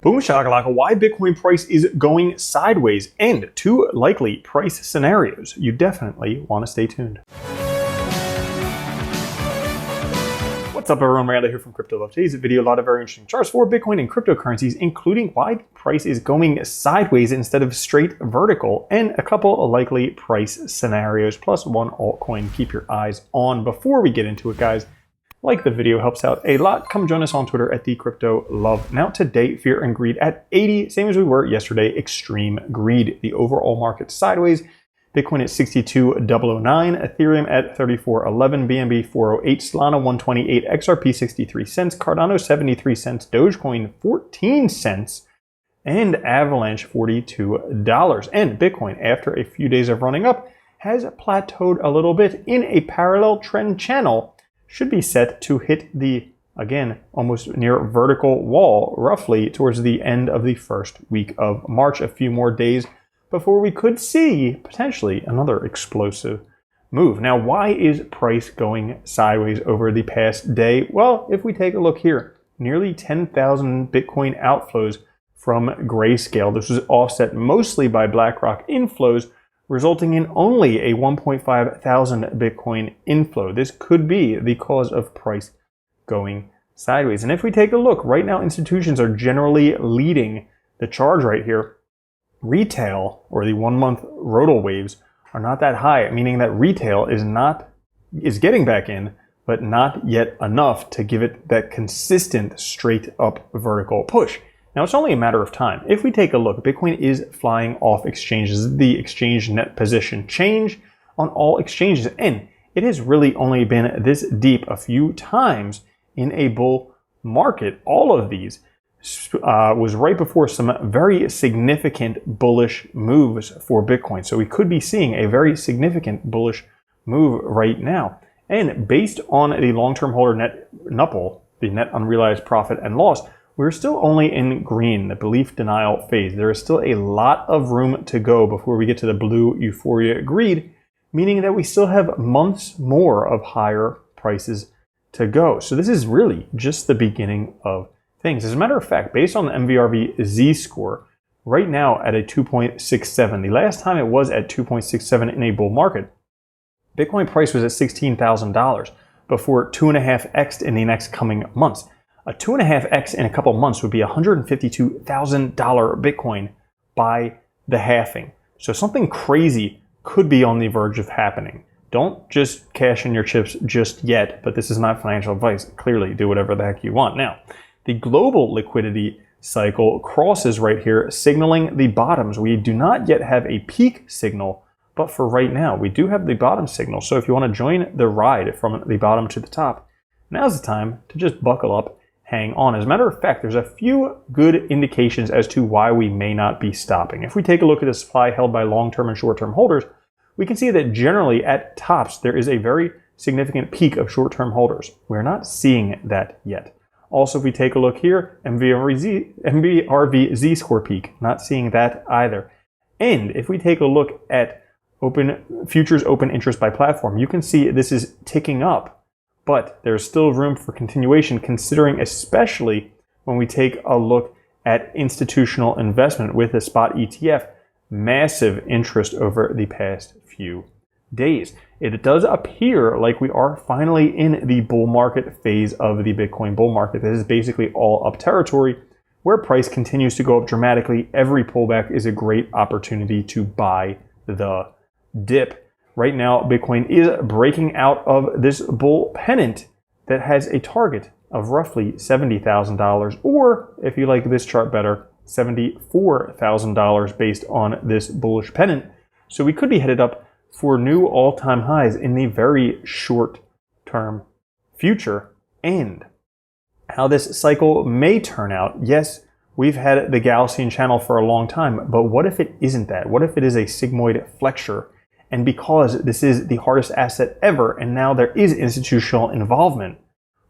Boom shakalaka, why Bitcoin price is going sideways and 2 likely price scenarios. You definitely want to stay tuned. What's up everyone, Miranda here from Crypto Love. Today's video, a lot of very interesting charts for Bitcoin and cryptocurrencies, including why the price is going sideways instead of straight vertical, and a couple of likely price scenarios, plus one altcoin to keep your eyes on. Before we get into it, guys, like the video, helps out a lot. Come join us on Twitter at the Crypto Love. Now today, fear and greed at 80, same as we were yesterday, extreme greed. The overall market sideways. Bitcoin at 62,009, Ethereum at 3411, BNB 408, Solana 128, XRP 63 cents, Cardano 73 cents, Dogecoin 14 cents, and Avalanche $42. And Bitcoin, after a few days of running up, has plateaued a little bit in a parallel trend channel. Should be set to hit the, again, almost near vertical wall, roughly towards the end of the first week of March. A few more days before we could see potentially another explosive move. Now, why is price going sideways over the past day? Well, if we take a look here, nearly 10,000 Bitcoin outflows from Grayscale. This was offset mostly by BlackRock inflows, resulting in only a 1.5 thousand Bitcoin inflow. This could be the cause of price going sideways. And if we take a look, right now institutions are generally leading the charge right here. Retail, or the 1 month rodal waves, are not that high, meaning that retail is getting back in, but not yet enough to give it that consistent straight up vertical push. Now it's only a matter of time. If we take a look, Bitcoin is flying off exchanges. The exchange net position change on all exchanges, and it has really only been this deep a few times in a bull market. All of these was right before some very significant bullish moves for Bitcoin. So we could be seeing a very significant bullish move right now. And based on the long-term holder net NUPL, the net unrealized profit and loss, we're still only in green, the belief denial phase. There is still a lot of room to go before we get to the blue euphoria greed, meaning that we still have months more of higher prices to go. So this is really just the beginning of things. As a matter of fact, based on the MVRV Z-score, right now at a 2.67, the last time it was at 2.67 in a bull market, Bitcoin price was at $16,000 before 2.5x in the next coming months. A 2.5x in a couple months would be $152,000 Bitcoin by the halving. So something crazy could be on the verge of happening. Don't just cash in your chips just yet, but this is not financial advice. Clearly, do whatever the heck you want. Now, the global liquidity cycle crosses right here, signaling the bottoms. We do not yet have a peak signal, but for right now, we do have the bottom signal. So if you want to join the ride from the bottom to the top, now's the time to just buckle up, hang on. As a matter of fact, there's a few good indications as to why we may not be stopping. If we take a look at the supply held by long-term and short-term holders, we can see that generally at tops, there is a very significant peak of short-term holders. We're not seeing that yet. Also, if we take a look here, MVRV Z-score peak, not seeing that either. And if we take a look at futures open interest by platform, you can see this is ticking up. But there's still room for continuation, considering especially when we take a look at institutional investment with the spot ETF, massive interest over the past few days. It does appear like we are finally in the bull market phase of the Bitcoin bull market. This is basically all up territory where price continues to go up dramatically. Every pullback is a great opportunity to buy the dip. Right now, Bitcoin is breaking out of this bull pennant that has a target of roughly $70,000, or if you like this chart better, $74,000 based on this bullish pennant. So we could be headed up for new all-time highs in the very short-term future. And how this cycle may turn out, yes, we've had the Gaussian channel for a long time, but what if it isn't that? What if it is a sigmoid flexure? And because this is the hardest asset ever, and now there is institutional involvement,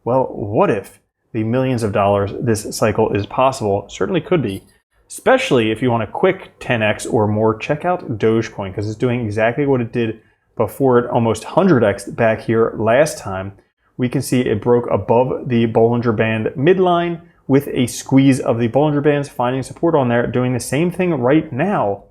well, what if the millions of dollars this cycle is possible? Certainly could be. Especially if you want a quick 10x or more, check out Dogecoin, because it's doing exactly what it did before it almost 100x back here last time. We can see it broke above the Bollinger Band midline, with a squeeze of the Bollinger Bands, finding support on there, doing the same thing right now.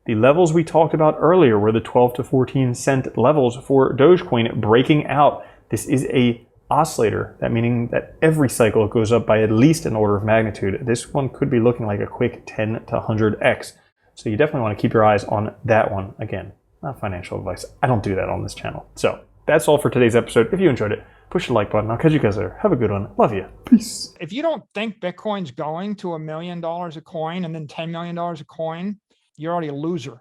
The levels we talked about earlier were the 12 to 14 cent levels for Dogecoin breaking out. This is a oscillator, that meaning that every cycle it goes up by at least an order of magnitude. This one could be looking like a quick 10 to 100x. So you definitely want to keep your eyes on that one. Again, not financial advice. I don't do that on this channel. So that's all for today's episode. If you enjoyed it, push the like button. I'll catch you guys later. Have a good one. Love you. Peace. If you don't think Bitcoin's going to $1 million a coin and then $10 million a coin, you're already a loser.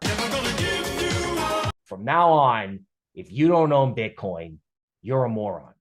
From now on, if you don't own Bitcoin, you're a moron.